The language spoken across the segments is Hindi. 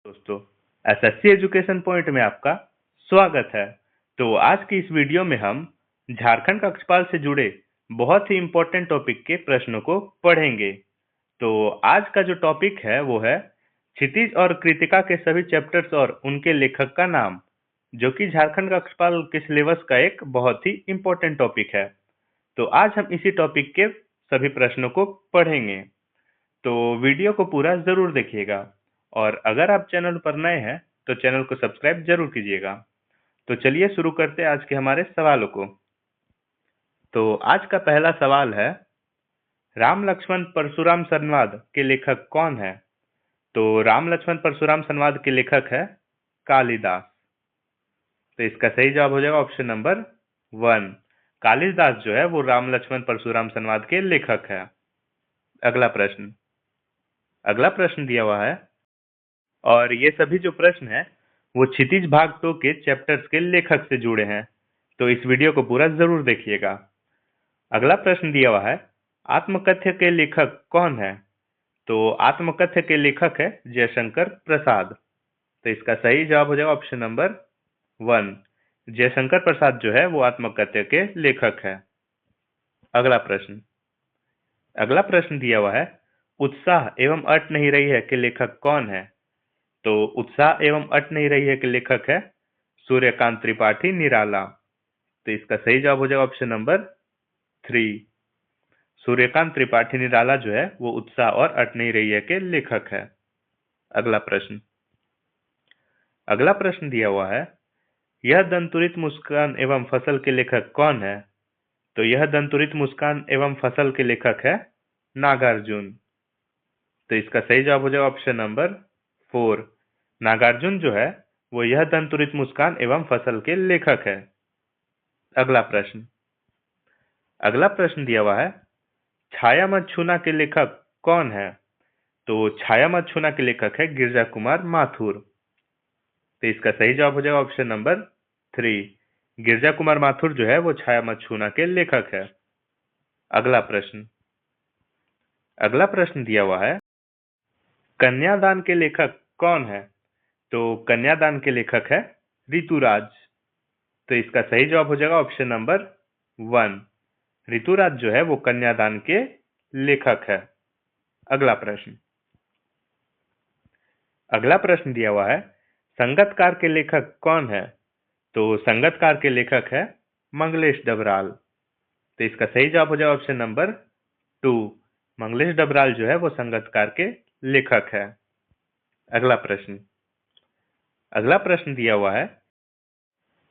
दोस्तों, एसएससी एजुकेशन पॉइंट में आपका स्वागत है। तो आज की इस वीडियो में हम झारखंड कक्षपाल से जुड़े बहुत ही इम्पोर्टेंट टॉपिक के प्रश्नों को पढ़ेंगे। तो आज का जो टॉपिक है वो है क्षितिज और कृतिका के सभी चैप्टर्स और उनके लेखक का नाम, जो कि झारखंड कक्षपाल के सिलेबस का एक बहुत ही इम्पोर्टेंट टॉपिक है। तो आज हम इसी टॉपिक के सभी प्रश्नों को पढ़ेंगे। तो वीडियो को पूरा जरूर देखिएगा और अगर आप चैनल पर नए हैं तो चैनल को सब्सक्राइब जरूर कीजिएगा। तो चलिए शुरू करते हैं आज के हमारे सवालों को। तो आज का पहला सवाल है, राम लक्ष्मण परशुराम संवाद के लेखक कौन है? तो राम लक्ष्मण परशुराम संवाद के लेखक है कालिदास। तो इसका सही जवाब हो जाएगा ऑप्शन नंबर 1। कालिदास जो है वो राम लक्ष्मण परशुराम संवाद के लेखक है। अगला प्रश्न दिया हुआ है, और ये सभी जो प्रश्न है वो क्षितिज भाग 2 के चैप्टर्स के लेखक से जुड़े हैं। तो इस वीडियो को पूरा जरूर देखिएगा। अगला प्रश्न दिया हुआ है, आत्मकथ्य के लेखक कौन है? तो आत्मकथ्य के लेखक है जयशंकर प्रसाद। तो इसका सही जवाब हो जाएगा ऑप्शन नंबर 1। जयशंकर प्रसाद जो है वो आत्मकथ्य के लेखक है। अगला प्रश्न दिया हुआ है, उत्साह एवं अट नहीं रही है के लेखक कौन है? तो उत्साह एवं अट नहीं रही है के लेखक है सूर्यकांत त्रिपाठी निराला। तो इसका सही जवाब हो जाएगा ऑप्शन नंबर 3। सूर्यकांत त्रिपाठी निराला जो है वो उत्साह और अट नहीं रही है के लेखक है। अगला प्रश्न दिया हुआ है, यह दंतुरित मुस्कान एवं फसल के लेखक कौन है? तो यह दंतुरित मुस्कान एवं फसल के लेखक है नागार्जुन। तो इसका सही जवाब हो जाएगा ऑप्शन नंबर 4। नागार्जुन जो है वो यह दंतुरित मुस्कान एवं फसल के लेखक है। अगला प्रश्न दिया हुआ है, छाया मत छूना के लेखक कौन है? तो छाया मत छूना के लेखक है गिरजा कुमार माथुर। तो इसका सही जवाब हो जाएगा ऑप्शन नंबर 3। गिरजा कुमार माथुर जो है वो छाया मत छूना के लेखक है। अगला प्रश्न दिया हुआ है, कन्यादान के लेखक कौन है? तो कन्यादान के लेखक है ऋतुराज। तो इसका सही जवाब हो जाएगा ऑप्शन नंबर 1। ऋतुराज जो है वो कन्यादान के लेखक है। अगला प्रश्न दिया हुआ है, संगतकार के लेखक कौन है? तो संगतकार के लेखक है मंगलेश डबराल। तो इसका सही जवाब हो जाएगा ऑप्शन नंबर 2। मंगलेश डबराल जो है वो संगतकार के लेखक है। अगला प्रश्न दिया हुआ है,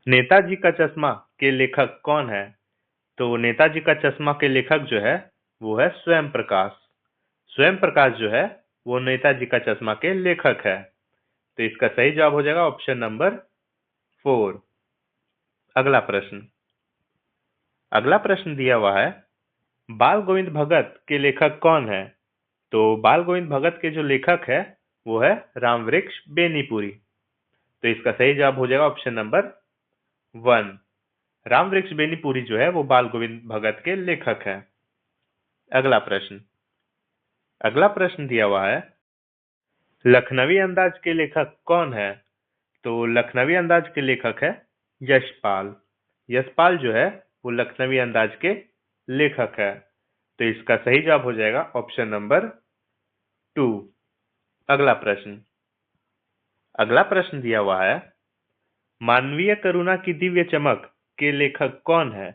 नेताजी का चश्मा के लेखक कौन है? तो नेताजी का चश्मा के लेखक जो है वो है स्वयं प्रकाश। स्वयं प्रकाश जो है वो नेताजी का चश्मा के लेखक है। तो इसका सही जवाब हो जाएगा ऑप्शन नंबर 4। अगला प्रश्न दिया हुआ है, बाल गोविंद भगत के लेखक कौन है? तो बाल गोविंद भगत के जो लेखक है वो है रामवृक्ष बेनीपुरी। तो इसका सही जवाब हो जाएगा ऑप्शन नंबर 1। रामवृक्ष बेनीपुरी जो है वो बाल गोविंद भगत के लेखक है। अगला प्रश्न दिया हुआ है, लखनवी अंदाज के लेखक कौन है? तो लखनवी अंदाज के लेखक है यशपाल। यशपाल जो है वो लखनवी अंदाज के लेखक है। तो इसका सही जवाब हो जाएगा ऑप्शन नंबर 2। अगला प्रश्न दिया हुआ है, मानवीय करुणा की दिव्य चमक के लेखक कौन है?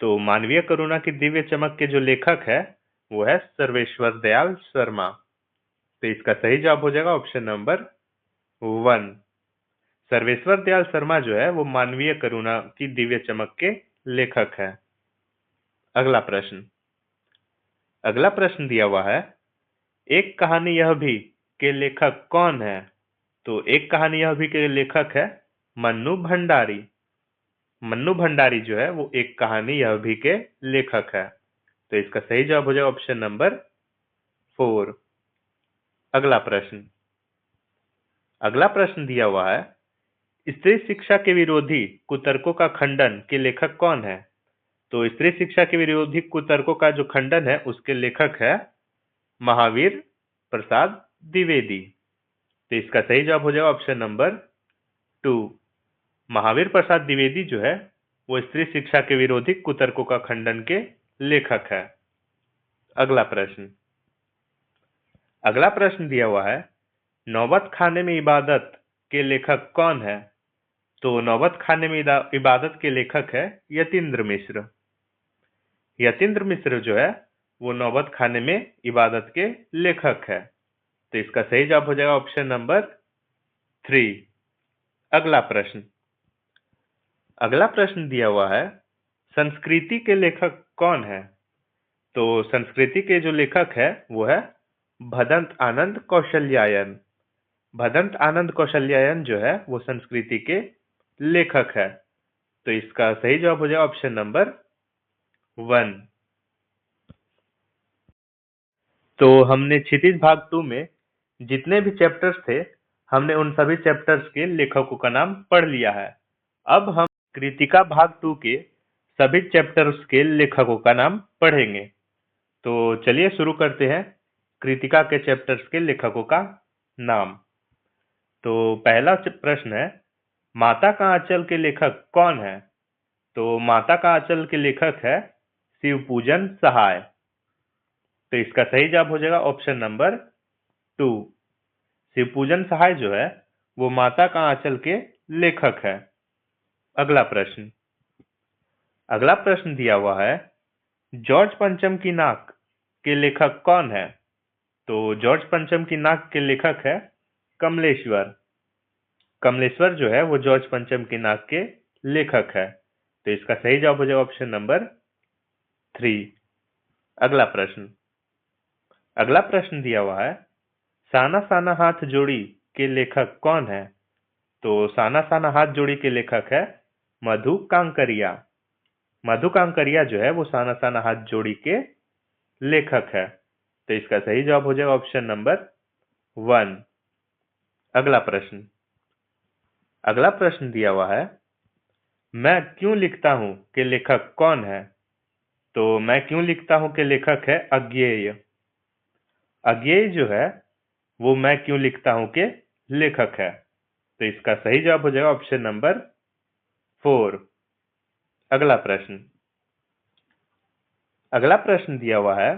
तो मानवीय करुणा की दिव्य चमक के जो लेखक है वो है सर्वेश्वर दयाल शर्मा। तो इसका सही जवाब हो जाएगा ऑप्शन नंबर 1। सर्वेश्वर दयाल शर्मा जो है वो मानवीय करुणा की दिव्य चमक के लेखक है। अगला प्रश्न दिया हुआ है, एक कहानी यह भी के लेखक कौन है? तो एक कहानी यह भी के लेखक है मन्नू भंडारी। मन्नू भंडारी जो है वो एक कहानी यह भी के लेखक है। तो इसका सही जवाब हो जाएगा ऑप्शन नंबर 4। अगला प्रश्न दिया हुआ है, स्त्री शिक्षा के विरोधी कुतर्कों का खंडन के लेखक कौन है? तो स्त्री शिक्षा के विरोधी कुतर्कों का जो खंडन है उसके लेखक है महावीर प्रसाद द्विवेदी। तो इसका सही जवाब हो जाएगा ऑप्शन नंबर 2। महावीर प्रसाद द्विवेदी जो है वो स्त्री शिक्षा के विरोधी कुतर्कों का खंडन के लेखक है। अगला प्रश्न दिया हुआ है, नौबत खाने में इबादत के लेखक कौन है? तो नौबत खाने में इबादत के लेखक है यतीन्द्र मिश्र। यतीन्द्र मिश्र जो है वो नौबत खाने में इबादत के लेखक है। तो इसका सही जवाब हो जाएगा ऑप्शन नंबर 3। अगला प्रश्न दिया हुआ है, संस्कृति के लेखक कौन है? तो संस्कृति के जो लेखक है वो है भदंत आनंद कौशल्यायन। भदंत आनंद कौशल्यायन जो है वो संस्कृति के लेखक है। तो इसका सही जवाब हो जाएगा ऑप्शन नंबर 1। तो हमने क्षितिज भाग 2 में जितने भी चैप्टर्स थे हमने उन सभी चैप्टर्स के लेखकों का नाम पढ़ लिया है। अब हम कृतिका भाग 2 के सभी चैप्टर्स के लेखकों का नाम पढ़ेंगे। तो चलिए शुरू करते हैं कृतिका के चैप्टर्स के लेखकों का नाम। तो पहला प्रश्न है, माता का आंचल के लेखक कौन है? तो माता का आंचल के लेखक है शिवपूजन सहाय। तो इसका सही जवाब हो जाएगा ऑप्शन नंबर 2। शिवपूजन सहाय जो है वो माता का आंचल के लेखक है। अगला प्रश्न दिया हुआ है, जॉर्ज पंचम की नाक के लेखक कौन है? तो जॉर्ज पंचम की नाक के लेखक है कमलेश्वर। कमलेश्वर जो है वो जॉर्ज पंचम की नाक के लेखक है। तो इसका सही जवाब हो जाएगा ऑप्शन नंबर 3। अगला प्रश्न दिया हुआ है, साना साना हाथ जोड़ी के लेखक कौन है? तो साना साना हाथ जोड़ी के लेखक है मधु कांकरिया। मधु कांकरिया जो है वो साना साना हाथ जोड़ी के लेखक है। तो इसका सही जवाब हो जाएगा ऑप्शन नंबर 1। अगला प्रश्न दिया हुआ है, मैं क्यों लिखता हूं के लेखक कौन है? तो मैं क्यों लिखता हूं के लेखक है अज्ञेय। अज्ञेय जो है वो मैं क्यों लिखता हूं के लेखक है। तो इसका सही जवाब हो जाएगा ऑप्शन नंबर 4। अगला प्रश्न दिया हुआ है,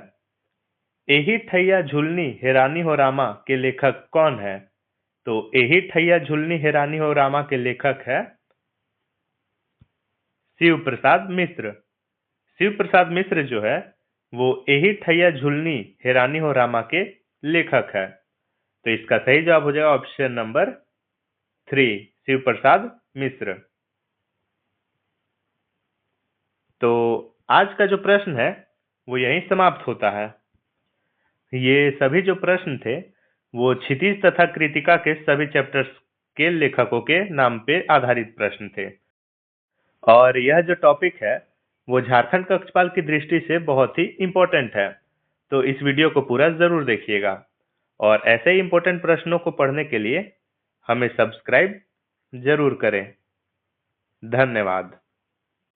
एही ठैया झुलनी हेरानी हो रामा के लेखक कौन है? तो एही ठैया झुलनी हेरानी हो रामा के लेखक है शिव प्रसाद मिश्र। शिव प्रसाद मिश्र जो है वो एही ठैया झुलनी हेरानी हो रामा के लेखक है। तो इसका सही जवाब हो जाएगा ऑप्शन नंबर 3, शिव प्रसाद मिश्र। तो आज का जो प्रश्न है वो यहीं समाप्त होता है। ये सभी जो प्रश्न थे वो क्षितिज तथा कृतिका के सभी चैप्टर्स के लेखकों के नाम पे आधारित प्रश्न थे। और यह जो टॉपिक है वो झारखंड कक्षपाल की दृष्टि से बहुत ही इम्पोर्टेंट है। तो इस वीडियो को पूरा जरूर देखिएगा और ऐसे ही इम्पोर्टेंट प्रश्नों को पढ़ने के लिए हमें सब्सक्राइब जरूर करें। धन्यवाद।